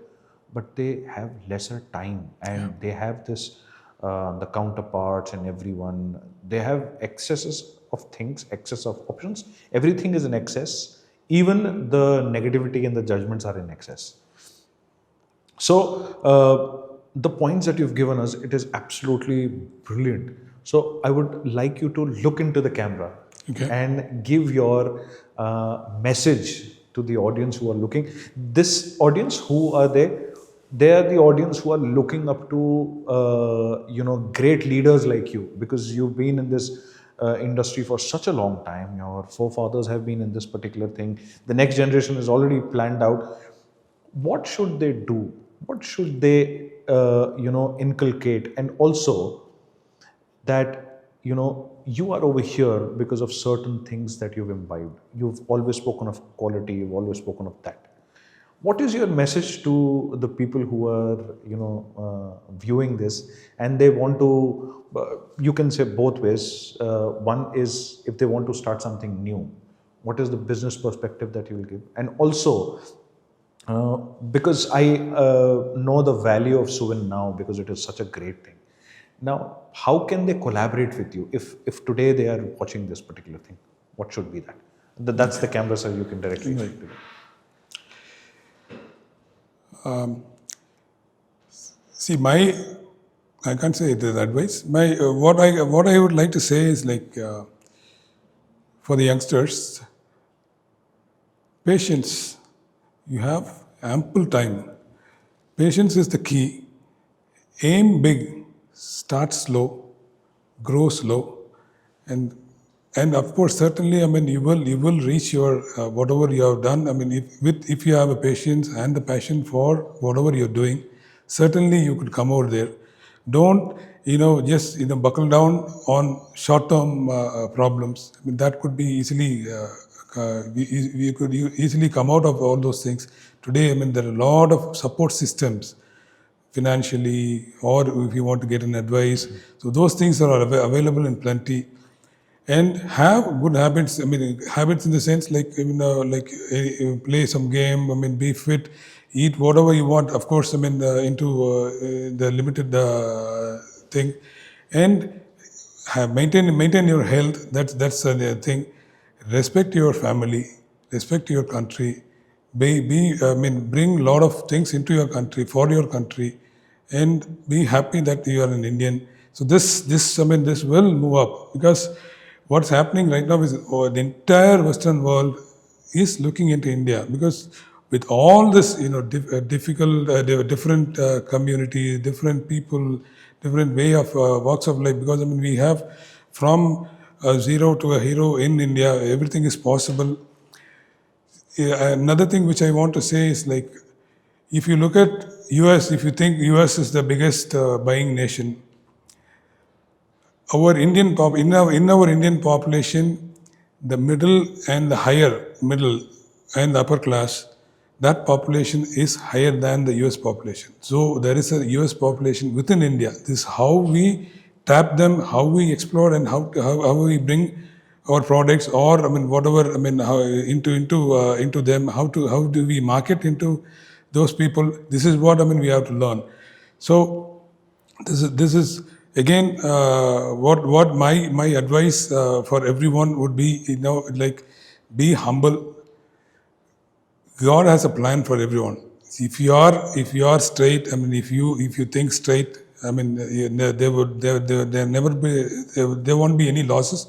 but they have lesser time, and they have this the counterparts and everyone, they have excesses of things, excess of options. Everything is in excess. Even the negativity and the judgments are in excess. So the points that you've given us, it is absolutely brilliant. So I would like you to look into the camera Okay. and give your message to the audience who are looking. This audience, who are they? They are the audience who are looking up to great leaders like you, because you've been in this industry for such a long time. Your forefathers have been in this particular thing. The next generation is already planned out. What should they do? What should they inculcate? And also that you are over here because of certain things that you've imbibed. You've always spoken of quality, you've always spoken of that. What is your message to the people who are viewing this, and they want to you can say both ways. One is, if they want to start something new, what is the business perspective that you will give? And also, because I know the value of suvin now, because it is such a great thing. Now, how can they collaborate with you if today they are watching this particular thing? What should be that? That's the camera, sir. You can directly speak to them. See, I can't say it is advice. What I would like to say is for the youngsters, patience. You have ample time. Patience is the key. Aim big, start slow, grow slow, and of course, certainly, you will reach your whatever you have done. If you have a patience and the passion for whatever you're doing, certainly you could come over there. Don't just buckle down on short-term problems. That could be easily we could easily come out of all those things. Today, there are a lot of support systems, financially, or if you want to get an advice. So those things are available in plenty. And have good habits. Habits in the sense play some game. Be fit, eat whatever you want. Of course, into the limited thing, and maintain your health. That's the thing. Respect your family. Respect your country. Bring a lot of things into your country, for your country, and be happy that you are an Indian. So this will move up, because what's happening right now is the entire Western world is looking into India, because with all this, different communities, different people, different way of walks of life. Because we have from a zero to a hero in India. Everything is possible. Another thing which I want to say is if you look at US, if you think US is the biggest buying nation, our Indian in our Indian population, the middle and the higher middle and the upper class, that population is higher than the US population. So there is a US population within India. This is how we tap them, how we explore, and how we bring our products, or whatever how, into them. How do we market into those people? This is what we have to learn. So this is again what my advice for everyone would be. Be humble. God has a plan for everyone. If you are straight, if you think straight, there won't be any losses.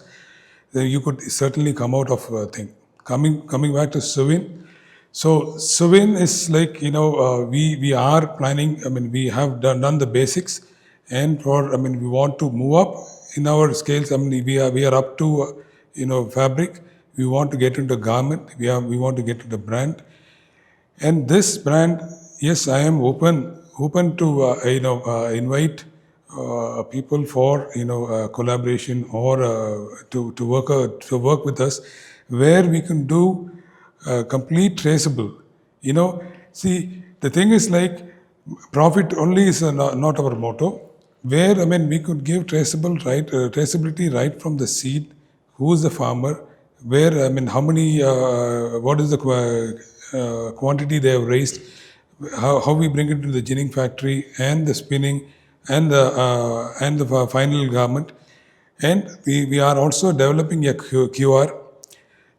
Then you could certainly come out of a thing. Coming back to suvin. So suvin is we are planning. We have done the basics, and we want to move up in our scales. We are up to fabric. We want to get into garment. We want to get to the brand. And this brand, yes, I am open to invite people for collaboration, or to work with us, where we can do complete traceable. See, the thing is profit only is not our motto. Where we could give traceability right from the seed. Who is the farmer? Where how many? What is the quantity they have raised, how we bring it to the ginning factory, and the spinning, and the final garment. And we are also developing a QR.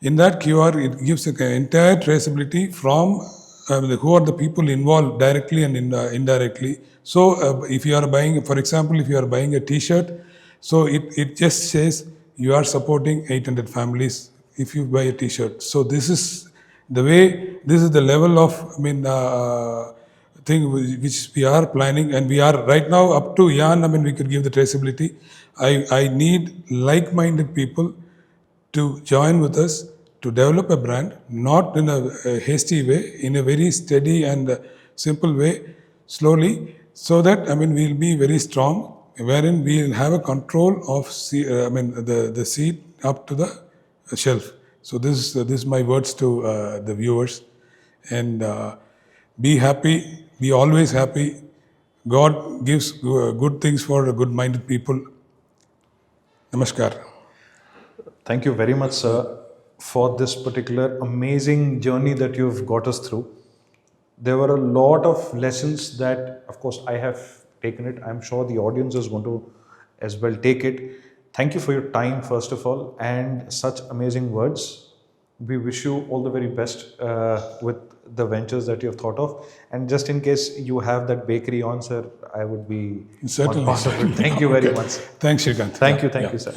In that QR, it gives an entire traceability from who are the people involved directly and indirectly. So if you are buying, for example, if you are buying a T-shirt, so it just says you are supporting 800 families if you buy a T-shirt. So this is the way, this is the level of, thing which we are planning, and we are right now up to yarn. We could give the traceability. I need like-minded people to join with us to develop a brand, not in a hasty way, in a very steady and simple way, slowly, so that we'll be very strong, wherein we'll have a control of the seed up to the shelf. So this is my words to the viewers, and be happy, be always happy. God gives good things for good-minded people. Namaskar. Thank you very much, sir, for this particular amazing journey that you've got us through. There were a lot of lessons that, of course, I have taken it. I'm sure the audience is going to as well take it. Thank you for your time, first of all, and such amazing words. We wish you all the very best with the ventures that you have thought of. And just in case you have that bakery on, sir, I would be Certainly. part of it. Thank you very much. Thanks, Shrikant. Thank you, sir.